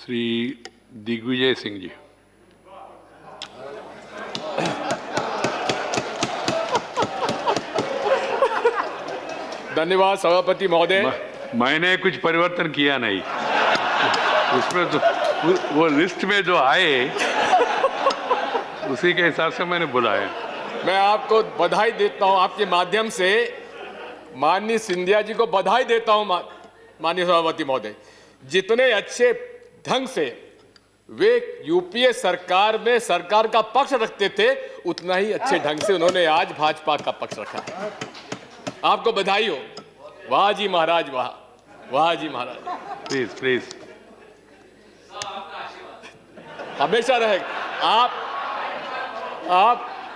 श्री दिग्विजय सिंह जी। धन्यवाद सभापति महोदय। मैंने कुछ परिवर्तन किया नहीं, उसमें तो वो लिस्ट में जो आए उसी के हिसाब से मैंने बुलाया। मैं आपको बधाई देता हूं, आपके माध्यम से माननीय सिंधिया जी को बधाई देता हूं। माननीय सभापति महोदय, जितने अच्छे ढंग से वे यूपीए सरकार में सरकार का पक्ष रखते थे, उतना ही अच्छे ढंग से उन्होंने आज भाजपा का पक्ष रखा है। आपको बधाई हो। वाह जी महाराज, वाह वाह जी महाराज। प्लीज प्लीज, हमेशा रहेगा।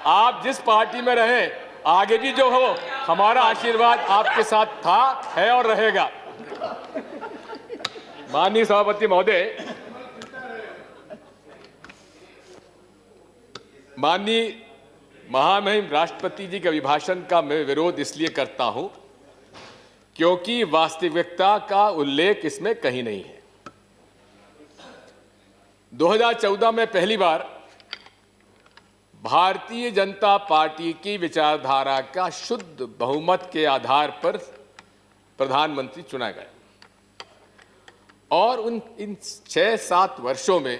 आप जिस पार्टी में रहे, आगे भी जो हो, हमारा आशीर्वाद आपके साथ था, है और रहेगा। माननीय सभापति महोदय, माननीय महामहिम राष्ट्रपति जी के अभिभाषण का मैं विरोध इसलिए करता हूं क्योंकि वास्तविकता का उल्लेख इसमें कहीं नहीं है। 2014 में पहली बार भारतीय जनता पार्टी की विचारधारा का शुद्ध बहुमत के आधार पर प्रधानमंत्री चुना गया और इन 6-7 वर्षों में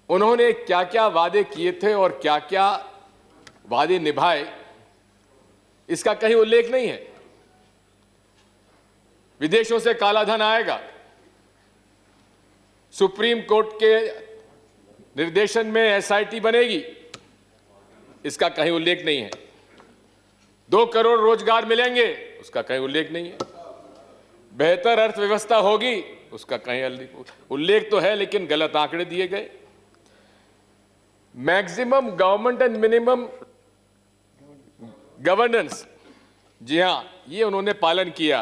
उन्होंने क्या क्या वादे किए थे और क्या क्या वादे निभाए, इसका कहीं उल्लेख नहीं है। विदेशों से काला धन आएगा, सुप्रीम कोर्ट के निर्देशन में एसआईटी बनेगी, इसका कहीं उल्लेख नहीं है। 2 करोड़ रोजगार मिलेंगे, उसका कहीं उल्लेख नहीं है। बेहतर अर्थव्यवस्था होगी, उसका कहीं उल्लेख तो है लेकिन गलत आंकड़े दिए गए। Maximum government and minimum governance, जी हां, ये उन्होंने पालन किया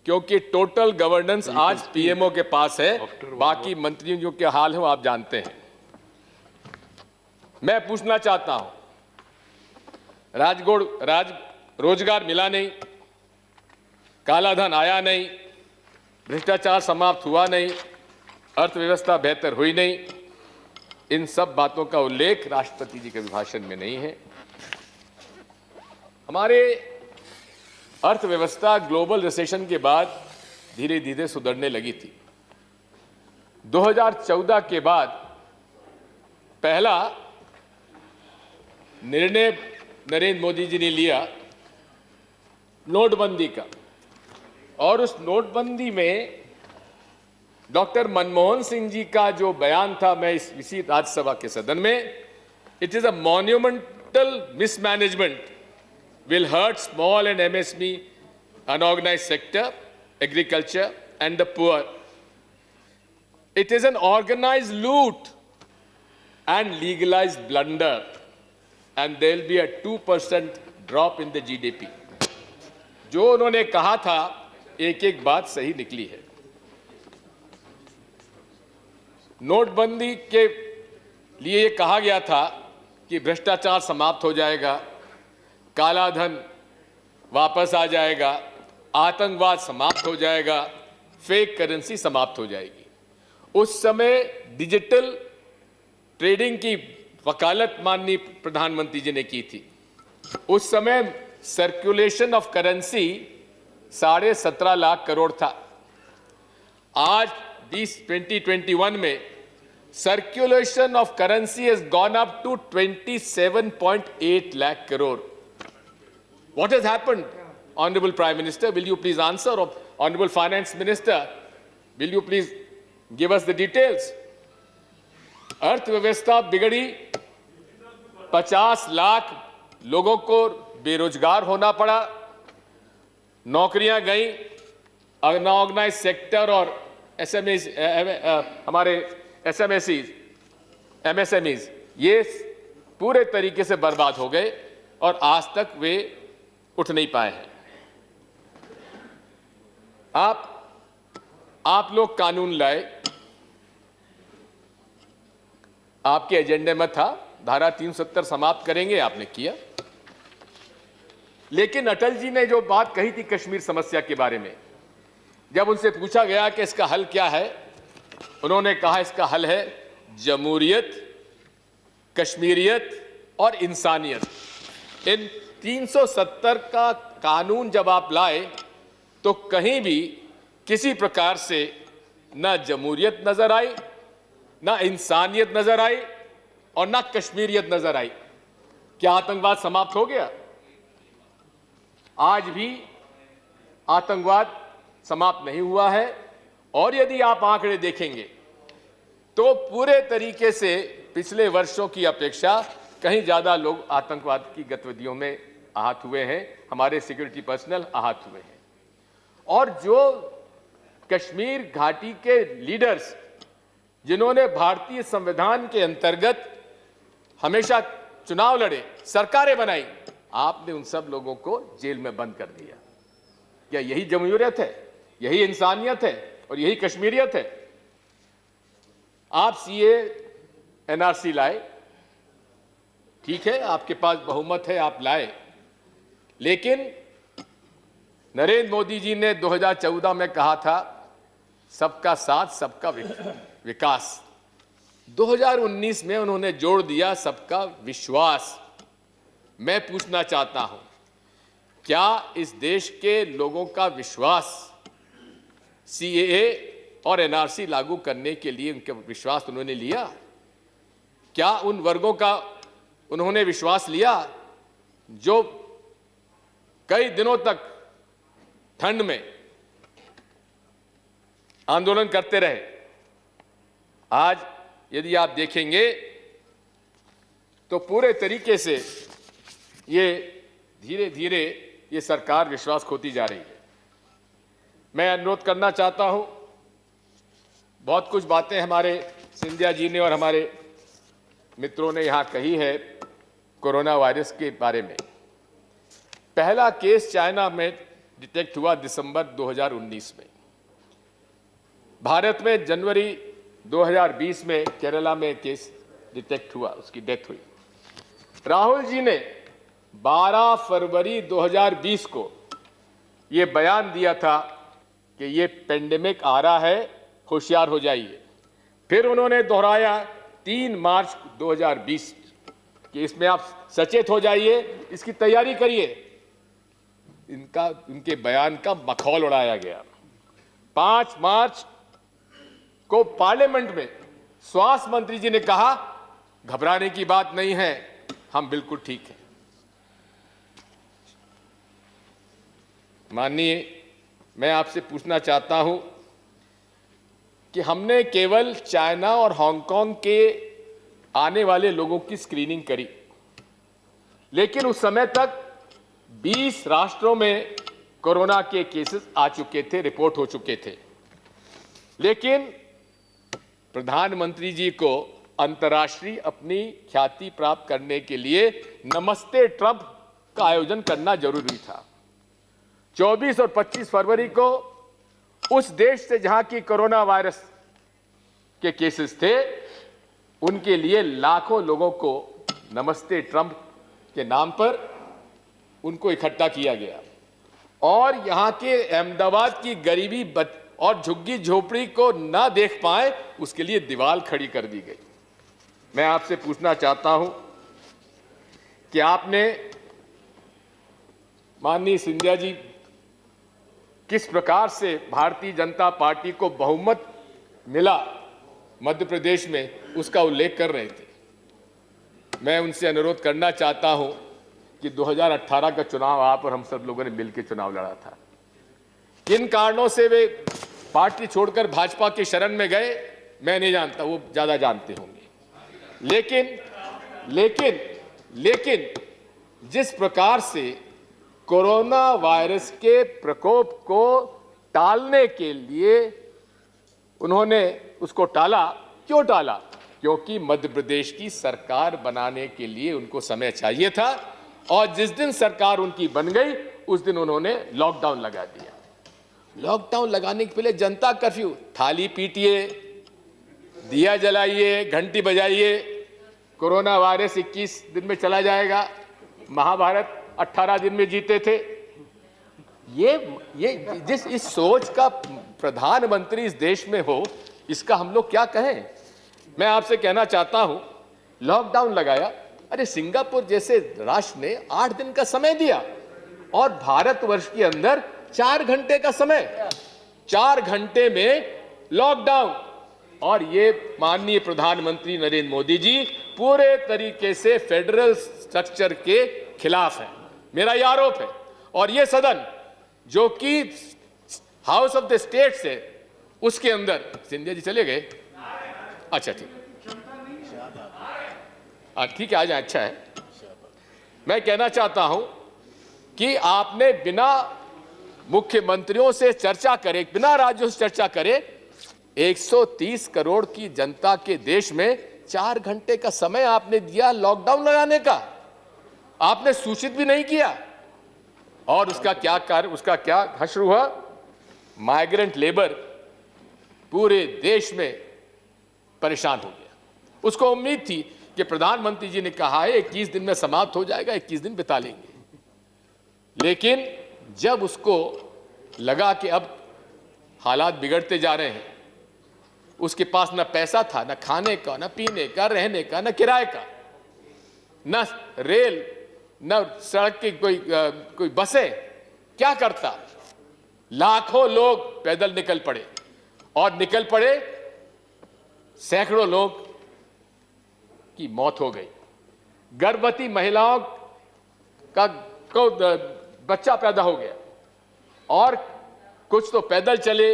क्योंकि टोटल गवर्नेंस आज पीएमओ के पास है, बाकी मंत्रियों के हाल हो आप जानते हैं। मैं पूछना चाहता हूं, रोजगार मिला नहीं, कालाधन आया नहीं, भ्रष्टाचार समाप्त हुआ नहीं, अर्थव्यवस्था बेहतर हुई नहीं, इन सब बातों का उल्लेख राष्ट्रपति जी के अभिभाषण में नहीं है। हमारे अर्थव्यवस्था ग्लोबल रिसेशन के बाद धीरे धीरे सुधरने लगी थी। 2014 के बाद पहला निर्णय नरेंद्र मोदी जी ने लिया नोटबंदी का, और उस नोटबंदी में डॉक्टर मनमोहन सिंह जी का जो बयान था, मैं इसी राज्यसभा के सदन में, it is a monumental mismanagement will hurt small and MSME, unorganized sector, agriculture and the poor. It is an organized loot and legalized blunder, and there will be a 2% drop in the GDP. जो उन्होंने कहा था, एक एक बात सही निकली है। नोटबंदी के लिए ये कहा गया था कि भ्रष्टाचार समाप्त हो जाएगा, काला धन वापस आ जाएगा, आतंकवाद समाप्त हो जाएगा, फेक करेंसी समाप्त हो जाएगी। उस समय डिजिटल ट्रेडिंग की वकालत माननीय प्रधानमंत्री जी ने की थी। उस समय circulation of currency 17.5 lakh crore था। आज 2021 में circulation of currency has gone up to 27.8 lakh crore. What has happened, Honorable Prime Minister? Will you please answer? Or Honorable Finance Minister, will you please give us the details? अर्थव्यवस्था बिगड़ी, 50 लाख लोगों को बेरोजगार होना पड़ा, नौकरियां गई, अनऑर्गेनाइज सेक्टर और हमारे एमएसएमईज ये पूरे तरीके से बर्बाद हो गए और आज तक वे उठ नहीं पाए हैं। आप लोग कानून लाए, आपके एजेंडे में था, धारा 370 समाप्त करेंगे, आपने किया। लेकिन अटल जी ने जो बात कही थी कश्मीर समस्या के बारे में, जब उनसे पूछा गया कि इसका हल क्या है, उन्होंने कहा इसका हल है जमहूरियत, कश्मीरियत और इंसानियत। इन 370 का कानून जब आप लाए तो कहीं भी किसी प्रकार से ना जमहूरियत नजर आई, ना इंसानियत नजर आई और ना कश्मीरियत नजर आई। क्या आतंकवाद समाप्त हो गया? आज भी आतंकवाद समाप्त नहीं हुआ है। और यदि आप आंकड़े देखेंगे तो पूरे तरीके से पिछले वर्षों की अपेक्षा कहीं ज्यादा लोग आतंकवाद की गतिविधियों में आहत हुए हैं, हमारे सिक्योरिटी पर्सनल आहत हुए हैं। और जो कश्मीर घाटी के लीडर्स जिन्होंने भारतीय संविधान के अंतर्गत हमेशा चुनाव लड़े, सरकारें बनाई, आपने उन सब लोगों को जेल में बंद कर दिया। क्या यही जमहूरियत है? यही इंसानियत है? और यही कश्मीरियत है? आप सीए एनआरसी लाए, ठीक है, आपके पास बहुमत है, आप लाए, लेकिन नरेंद्र मोदी जी ने 2014 में कहा था सबका साथ सबका विकास। 2019 में उन्होंने जोड़ दिया सबका विश्वास। मैं पूछना चाहता हूं, क्या इस देश के लोगों का विश्वास सीएए और एनआरसी लागू करने के लिए उनका विश्वास उन्होंने लिया? क्या उन वर्गों का उन्होंने विश्वास लिया जो कई दिनों तक ठंड में आंदोलन करते रहे? आज यदि आप देखेंगे तो पूरे तरीके से ये धीरे धीरे ये सरकार विश्वास खोती जा रही है। मैं अनुरोध करना चाहता हूं, बहुत कुछ बातें हमारे सिंधिया जी ने और हमारे मित्रों ने यहां कही है कोरोना वायरस के बारे में। पहला केस चाइना में डिटेक्ट हुआ दिसंबर 2019 में। भारत में जनवरी 2020 में केरला में केस डिटेक्ट हुआ, उसकी डेथ हुई। राहुल जी ने 12 फरवरी 2020 को यह बयान दिया था कि ये पेंडेमिक आ रहा है, होशियार हो जाइए। फिर उन्होंने दोहराया 3 मार्च 2020 कि इसमें आप सचेत हो जाइए, इसकी तैयारी करिए। उनके बयान का मखौल उड़ाया गया। 5 मार्च को पार्लियामेंट में स्वास्थ्य मंत्री जी ने कहा घबराने की बात नहीं है, हम बिल्कुल ठीक हैं। माननीय, मैं आपसे पूछना चाहता हूं कि हमने केवल चाइना और हांगकांग के आने वाले लोगों की स्क्रीनिंग करी, लेकिन उस समय तक 20 राष्ट्रों में कोरोना के केसेस आ चुके थे, रिपोर्ट हो चुके थे। लेकिन प्रधानमंत्री जी को अंतर्राष्ट्रीय अपनी ख्याति प्राप्त करने के लिए नमस्ते ट्रंप का आयोजन करना जरूरी था। 24 और 25 फरवरी को उस देश से जहां की कोरोना वायरस के केसेस थे, उनके लिए लाखों लोगों को नमस्ते ट्रंप के नाम पर उनको इकट्ठा किया गया। और यहां के अहमदाबाद की गरीबी और झुग्गी झोपड़ी को ना देख पाए, उसके लिए दीवार खड़ी कर दी गई। मैं आपसे पूछना चाहता हूं कि आपने, माननीय सिंधिया जी, किस प्रकार से भारतीय जनता पार्टी को बहुमत मिला मध्य प्रदेश में, उसका उल्लेख कर रहे थे। मैं उनसे अनुरोध करना चाहता हूं कि 2018 का चुनाव आप और हम सब लोगों ने मिलकर चुनाव लड़ा था। किन कारणों से वे पार्टी छोड़कर भाजपा की शरण में गए मैं नहीं जानता, वो ज्यादा जानते होंगे। लेकिन जिस प्रकार से कोरोना वायरस के प्रकोप को टालने के लिए उन्होंने उसको टाला, क्यों टाला? क्योंकि मध्य प्रदेश की सरकार बनाने के लिए उनको समय चाहिए था, और जिस दिन सरकार उनकी बन गई उस दिन उन्होंने लॉकडाउन लगा दिया। लॉकडाउन लगाने के पहले जनता कर्फ्यू, थाली पीटिए, दिया जलाइए, घंटी बजाइए, कोरोना वायरस 21 दिन में चला जाएगा। महाभारत 18 दिन में जीते थे। ये इस सोच का प्रधानमंत्री इस देश में हो, इसका हम लोग क्या कहें? मैं आपसे कहना चाहता हूं, लॉकडाउन लगाया, अरे सिंगापुर जैसे राष्ट्र ने 8 दिन का समय दिया और भारतवर्ष के अंदर 4 घंटे का समय, 4 घंटे में लॉकडाउन। और ये माननीय प्रधानमंत्री नरेंद्र मोदी जी पूरे तरीके से फेडरल स्ट्रक्चर के खिलाफ है, मेरा यह आरोप है। और ये सदन जो कि हाउस ऑफ द स्टेट्स है, उसके अंदर सिंधिया जी चले गए, अच्छा ठीक है, आ जाए, अच्छा है। मैं कहना चाहता हूं कि आपने बिना मुख्यमंत्रियों से चर्चा करे, बिना राज्यों से चर्चा करे, 130 करोड़ की जनता के देश में 4 घंटे का समय आपने दिया लॉकडाउन लगाने का, आपने सूचित भी नहीं किया। और उसका क्या कार्य, उसका क्या हश्र हुआ? माइग्रेंट लेबर पूरे देश में परेशान हो गया। उसको उम्मीद थी कि प्रधानमंत्री जी ने कहा है 21 दिन में समाप्त हो जाएगा, 21 दिन बिता लेंगे, लेकिन जब उसको लगा कि अब हालात बिगड़ते जा रहे हैं, उसके पास न पैसा था, न खाने का, न पीने का, रहने का, न किराए का, न रेल, न सड़क की कोई बसें, क्या करता? लाखों लोग पैदल निकल पड़े और निकल पड़े, सैकड़ों लोग की मौत हो गई। गर्भवती महिलाओं को बच्चा पैदा हो गया और कुछ तो पैदल चले,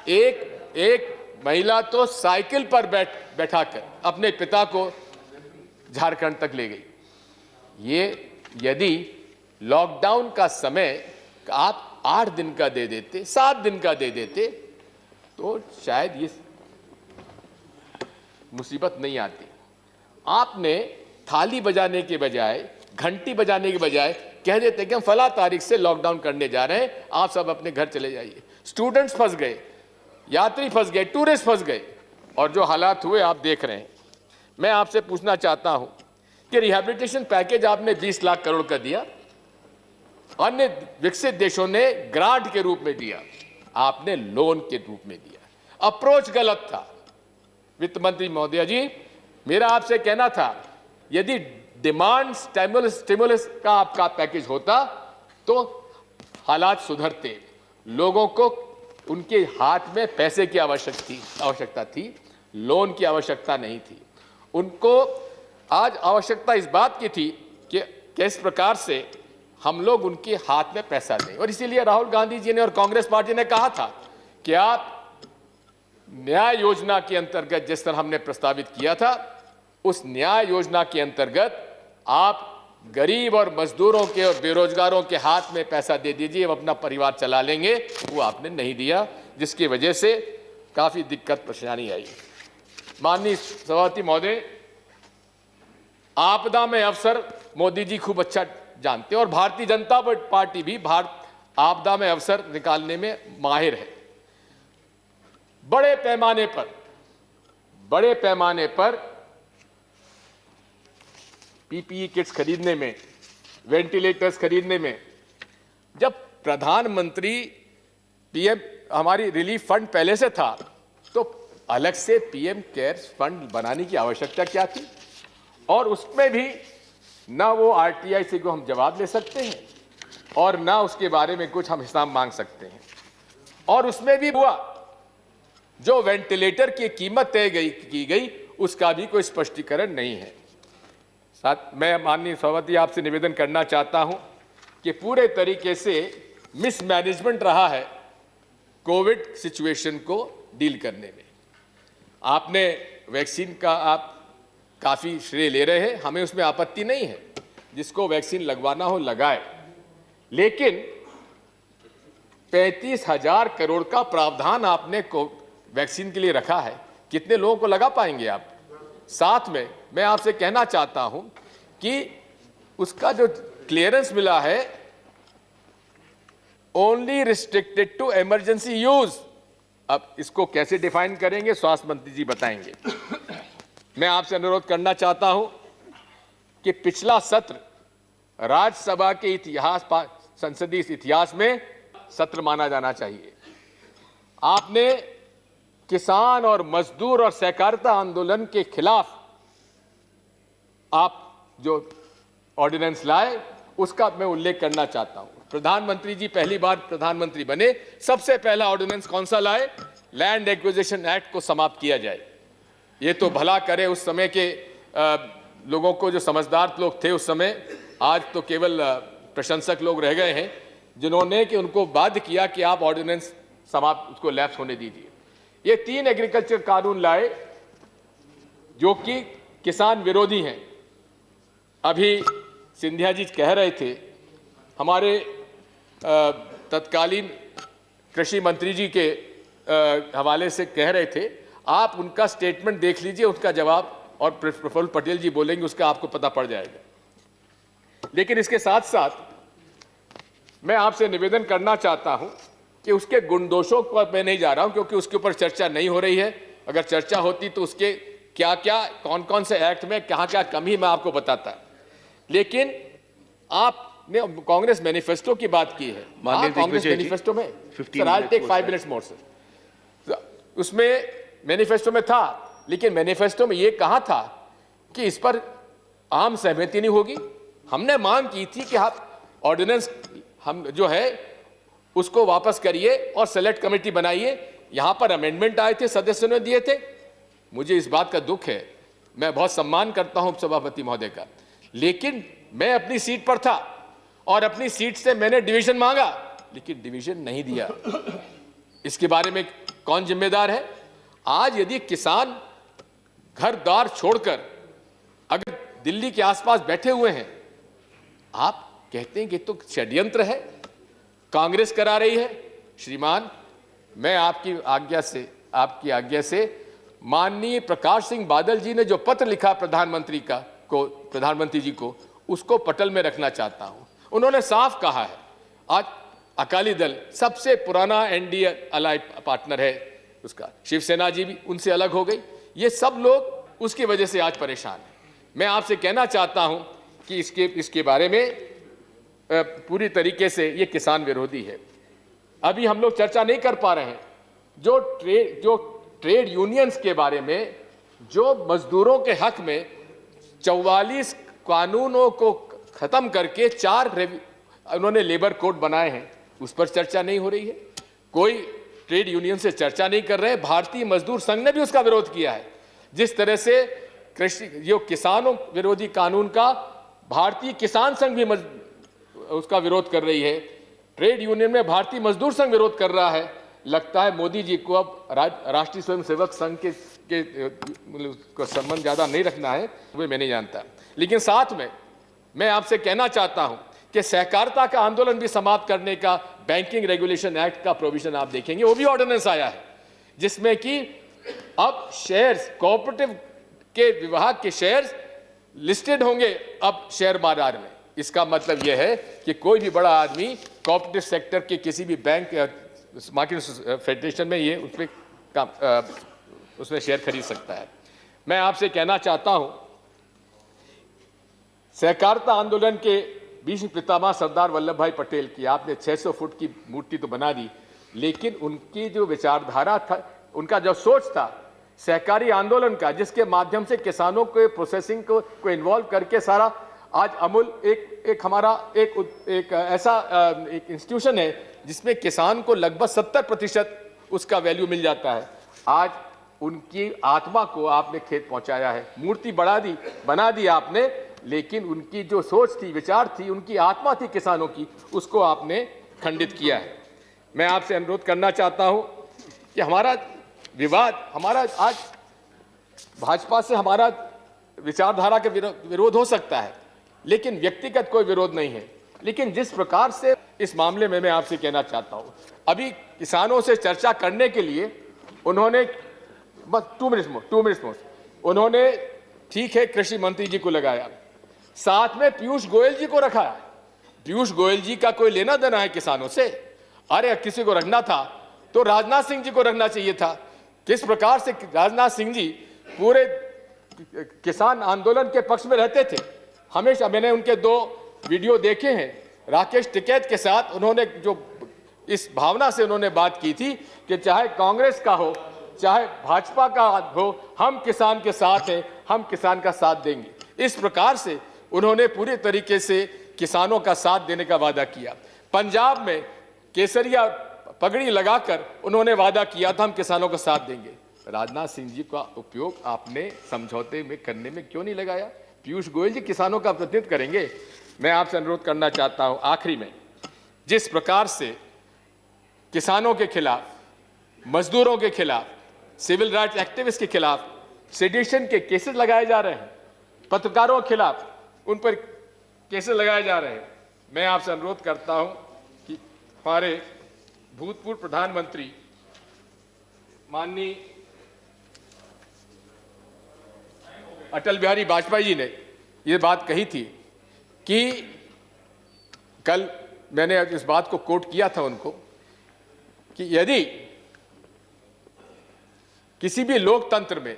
एक महिला तो साइकिल पर बैठाकर अपने पिता को झारखंड तक ले गई। ये यदि लॉकडाउन का समय आप 8 दिन का दे देते, 7 दिन का दे देते, तो शायद ये मुसीबत नहीं आती। आपने थाली बजाने के बजाय, घंटी बजाने के बजाय कह देते कि हम फला तारीख से लॉकडाउन करने जा रहे हैं, आप सब अपने घर चले जाइए। स्टूडेंट्स फंस गए, यात्री फंस गए, टूरिस्ट फंस गए, और जो हालात हुए आप देख रहे हैं। मैं आपसे पूछना चाहता हूं कि रिहैबिलिटेशन पैकेज आपने 20 लाख करोड़ का दिया, अन्य विकसित देशों ने ग्रांट के रूप में दिया, आपने लोन के रूप में दिया। अप्रोच गलत था। वित्त मंत्री महोदय जी, मेरा आपसे कहना था, यदि डिमांड स्टिमुलस का आपका पैकेज होता तो हालात सुधरते, लोगों को उनके हाथ में पैसे की आवश्यकता थी, लोन की आवश्यकता नहीं थी। उनको आज आवश्यकता इस बात की थी कि किस प्रकार से हम लोग उनके हाथ में पैसा दें। और इसीलिए राहुल गांधी जी ने और कांग्रेस पार्टी ने कहा था कि आप न्याय योजना के अंतर्गत, जिस तरह हमने प्रस्तावित किया था, उस न्याय योजना के अंतर्गत आप गरीब और मजदूरों के और बेरोजगारों के हाथ में पैसा दे दीजिए, वो अपना परिवार चला लेंगे। वो आपने नहीं दिया, जिसकी वजह से काफी दिक्कत परेशानी आई। माननीय सभापति महोदय, आपदा में अवसर मोदी जी खूब अच्छा जानते हैं और भारतीय जनता पार्टी भी आपदा में अवसर निकालने में माहिर है। बड़े पैमाने पर पीपीई किट्स खरीदने में, वेंटिलेटर्स खरीदने में, जब प्रधानमंत्री पीएम हमारी रिलीफ फंड पहले से था, तो अलग से पीएम केयर्स फंड बनाने की आवश्यकता क्या थी? और उसमें भी ना वो आरटीआई से को हम जवाब ले सकते हैं और ना उसके बारे में कुछ हम हिसाब मांग सकते हैं। और उसमें भी हुआ, जो वेंटिलेटर की कीमत तय की गई, उसका भी कोई स्पष्टीकरण नहीं है। साथ मैं माननीय सभापति आपसे निवेदन करना चाहता हूं कि पूरे तरीके से मिसमैनेजमेंट रहा है कोविड सिचुएशन को डील करने में। आपने वैक्सीन का आप काफ़ी श्रेय ले रहे हैं, हमें उसमें आपत्ति नहीं है, जिसको वैक्सीन लगवाना हो लगाए, लेकिन 35,000 करोड़ का प्रावधान आपने वैक्सीन के लिए रखा है, कितने लोगों को लगा पाएंगे आप? साथ में मैं आपसे कहना चाहता हूं कि उसका जो क्लियरेंस मिला है, only restricted to emergency use, अब इसको कैसे डिफाइन करेंगे, स्वास्थ्य मंत्री जी बताएंगे। मैं आपसे अनुरोध करना चाहता हूं कि पिछला सत्र राज्यसभा के इतिहास, संसदीय इतिहास में सत्र माना जाना चाहिए। आपने किसान और मजदूर और सहकारिता आंदोलन के खिलाफ आप जो ऑर्डिनेंस लाए उसका मैं उल्लेख करना चाहता हूं। प्रधानमंत्री जी पहली बार प्रधानमंत्री बने, सबसे पहला ऑर्डिनेंस कौन सा लाए? लैंड एक्विजिशन एक्ट को समाप्त किया जाए। ये तो भला करे उस समय के लोगों को, जो समझदार लोग थे उस समय। आज तो केवल प्रशंसक लोग रह गए हैं जिन्होंने कि उनको बाध्य किया कि आप ऑर्डिनेंस समाप्त, उसको लैप्स होने दीजिए। ये 3 एग्रीकल्चर कानून लाए जो कि किसान विरोधी हैं। अभी सिंधिया जी कह रहे थे, हमारे तत्कालीन कृषि मंत्री जी के हवाले से कह रहे थे, आप उनका स्टेटमेंट देख लीजिए, उसका जवाब और प्रफुल्ल पटेल जी बोलेंगे उसका आपको पता पड़ जाएगा। लेकिन इसके साथ साथ मैं आपसे निवेदन करना चाहता हूं कि उसके गुणदोषों पर मैं नहीं जा रहा हूं क्योंकि उसके ऊपर चर्चा नहीं हो रही है। अगर चर्चा होती तो उसके क्या क्या, कौन कौन से एक्ट में कहां क्या कमी मैं आपको बताता। लेकिन आपने कांग्रेस मैनिफेस्टो की बात की है। कांग्रेस मैनिफेस्टो में टेक 5 मिनट्स मोर सर, उसमें मैनिफेस्टो में था, लेकिन मैनिफेस्टो में यह कहा था कि इस पर आम सहमति नहीं होगी। हमने मांग की थी कि आप ऑर्डिनेंस हम जो है उसको वापस करिए और सेलेक्ट कमेटी बनाइए। यहां पर अमेंडमेंट आए थे, सदस्यों ने दिए थे। मुझे इस बात का दुख है, मैं बहुत सम्मान करता हूं सभापति महोदय का, लेकिन मैं अपनी सीट पर था और अपनी सीट से मैंने डिवीजन मांगा, लेकिन डिवीजन नहीं दिया। इसके बारे में कौन जिम्मेदार है? आज यदि किसान घर द्वार छोड़कर अगर दिल्ली के आसपास बैठे हुए हैं, आप कहते हैं कि तो षड्यंत्र है, कांग्रेस करा रही है। श्रीमान, मैं आपकी आज्ञा से माननीय प्रकाश सिंह बादल जी ने जो पत्र लिखा प्रधानमंत्री जी को, उसको पटल में रखना चाहता हूं। उन्होंने साफ कहा है, आज अकाली दल सबसे पुराना एनडीए अलाइ पार्टनर है उसका, शिवसेना जी भी उनसे अलग हो गई। ये सब लोग उसकी वजह से आज परेशान हैं। मैं आपसे कहना चाहता हूं कि इसके बारे में पूरी तरीके से ये किसान विरोधी है। अभी हम लोग चर्चा नहीं कर पा रहे हैं जो ट्रेड यूनियंस के बारे में, जो मजदूरों के हक में 44 कानूनों को खत्म करके 4 उन्होंने लेबर कोड बनाए हैं, उस पर चर्चा नहीं हो रही है। कोई ट्रेड यूनियन से चर्चा नहीं कर रहे। भारतीय मजदूर संघ ने भी उसका विरोध किया है। जिस तरह से कृषि जो किसानों विरोधी कानून का भारतीय किसान संघ भी उसका विरोध कर रही है, ट्रेड यूनियन में भारतीय मजदूर संघ विरोध कर रहा है। लगता है मोदी जी को अब राष्ट्रीय स्वयंसेवक संघ के संबंध ज्यादा नहीं रखना है, वो मैं नहीं जानता। लेकिन साथ में मैं आपसे कहना चाहता हूं कि सहकारिता का आंदोलन भी समाप्त करने का बैंकिंग रेगुलेशन एक्ट का प्रोविजन आप देखेंगे, वो भी ऑर्डिनेंस आया है, जिसमें कि अब शेयर्स, कोऑपरेटिव के विभाग के शेयर्स लिस्टेड होंगे अब शेयर बाजार में। इसका मतलब यह है कि कोई भी बड़ा आदमी कोऑपरेटिव सेक्टर के किसी भी बैंक या मार्केट फेडरेशन में ये उसमें शेयर खरीद सकता है। मैं आपसे कहना चाहता हूं, सहकारिता आंदोलन के भीष्म पितामह सरदार वल्लभ भाई पटेल की आपने 600 फुट की मूर्ति तो बना दी, लेकिन उनकी जो विचारधारा था, उनका जो सोच था सहकारी आंदोलन का, जिसके माध्यम से किसानों के प्रोसेसिंग को इन्वॉल्व करके सारा, आज अमूल एक हमारा एक ऐसा एक इंस्टीट्यूशन है जिसमें किसान को लगभग 70% उसका वैल्यू मिल जाता है। आज उनकी आत्मा को आपने खेत पहुंचाया है। मूर्ति बना दी आपने, लेकिन उनकी जो सोच थी, विचार थी, उनकी आत्मा थी किसानों की, उसको आपने खंडित किया है। मैं आपसे अनुरोध करना चाहता हूं कि हमारा विवाद, हमारा आज भाजपा से हमारा विचारधारा का विरोध हो सकता है, लेकिन व्यक्तिगत कोई विरोध नहीं है। लेकिन जिस प्रकार से इस मामले में मैं आपसे कहना चाहता हूं, अभी किसानों से चर्चा करने के लिए उन्होंने बस 2 मिनट्स मोर उन्होंने ठीक है कृषि मंत्री जी को लगाया, साथ में पीयूष गोयल जी को रखा है। पीयूष गोयल जी का कोई लेना देना है किसानों से? अरे किसी को रखना था तो राजनाथ सिंह जी को रखना चाहिए था। किस प्रकार से राजनाथ सिंह जी पूरे किसान आंदोलन के पक्ष में रहते थे हमेशा। मैंने उनके 2 वीडियो देखे हैं राकेश टिकैत के साथ। उन्होंने जो इस भावना से उन्होंने बात की थी कि चाहे कांग्रेस का हो चाहे भाजपा का हो, हम किसान के साथ हैं, हम किसान का साथ देंगे। इस प्रकार से उन्होंने पूरे तरीके से किसानों का साथ देने का वादा किया। पंजाब में केसरिया पगड़ी लगाकर उन्होंने वादा किया था हम किसानों का साथ देंगे। राजनाथ सिंह जी का उपयोग आपने समझौते में करने में क्यों नहीं लगाया? पीयूष गोयल जी किसानों का प्रतिनिधित्व करेंगे। मैं आपसे अनुरोध करना चाहता हूं आखिरी में, जिस प्रकार से किसानों के खिलाफ, मजदूरों के खिलाफ, सिविल राइट्स एक्टिविस्ट के खिलाफ सेडिशन के केसेस लगाए जा रहे हैं, पत्रकारों के खिलाफ उन पर केसेस लगाए जा रहे हैं, मैं आपसे अनुरोध करता हूं कि हमारे भूतपूर्व प्रधानमंत्री माननीय अटल बिहारी वाजपेयी जी ने ये बात कही थी कि कल मैंने इस बात को कोट किया था उनको कि यदि किसी भी लोकतंत्र में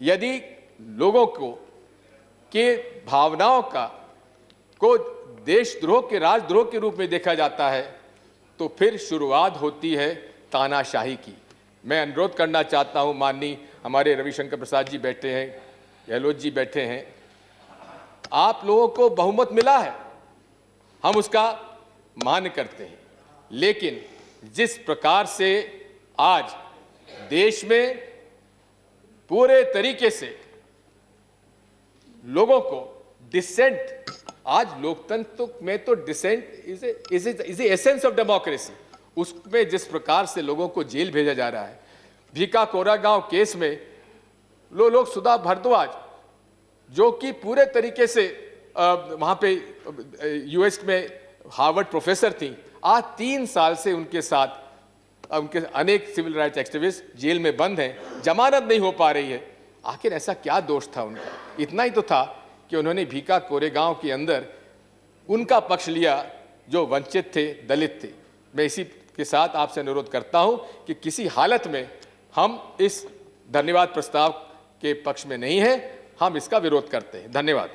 यदि लोगों के भावनाओं को देशद्रोह के राजद्रोह के रूप में देखा जाता है तो फिर शुरुआत होती है तानाशाही की। मैं अनुरोध करना चाहता हूं, माननीय हमारे रविशंकर प्रसाद जी बैठे हैं, गहलोत जी बैठे हैं, आप लोगों को बहुमत मिला है, हम उसका मान करते हैं, लेकिन जिस प्रकार से आज देश में पूरे तरीके से लोगों को डिसेंट, आज लोकतंत्र में तो dissent is essence of democracy, उसमें जिस प्रकार से लोगों को जेल भेजा जा रहा है। भीका कोरेगांव केस में लोग सुधा भारद्वाज जो कि पूरे तरीके से वहाँ पे यूएस में हार्वर्ड प्रोफेसर थी, आज 3 साल से उनके साथ उनके अनेक सिविल राइट्स एक्टिविस्ट जेल में बंद हैं, जमानत नहीं हो पा रही है। आखिर ऐसा क्या दोष था उनका? इतना ही तो था कि उन्होंने भीका कोरेगांव के अंदर उनका पक्ष लिया जो वंचित थे, दलित थे। मैं इसी के साथ आपसे अनुरोध करता हूं कि किसी हालत में हम इस धन्यवाद प्रस्ताव के पक्ष में नहीं हैं, हम इसका विरोध करते हैं। धन्यवाद।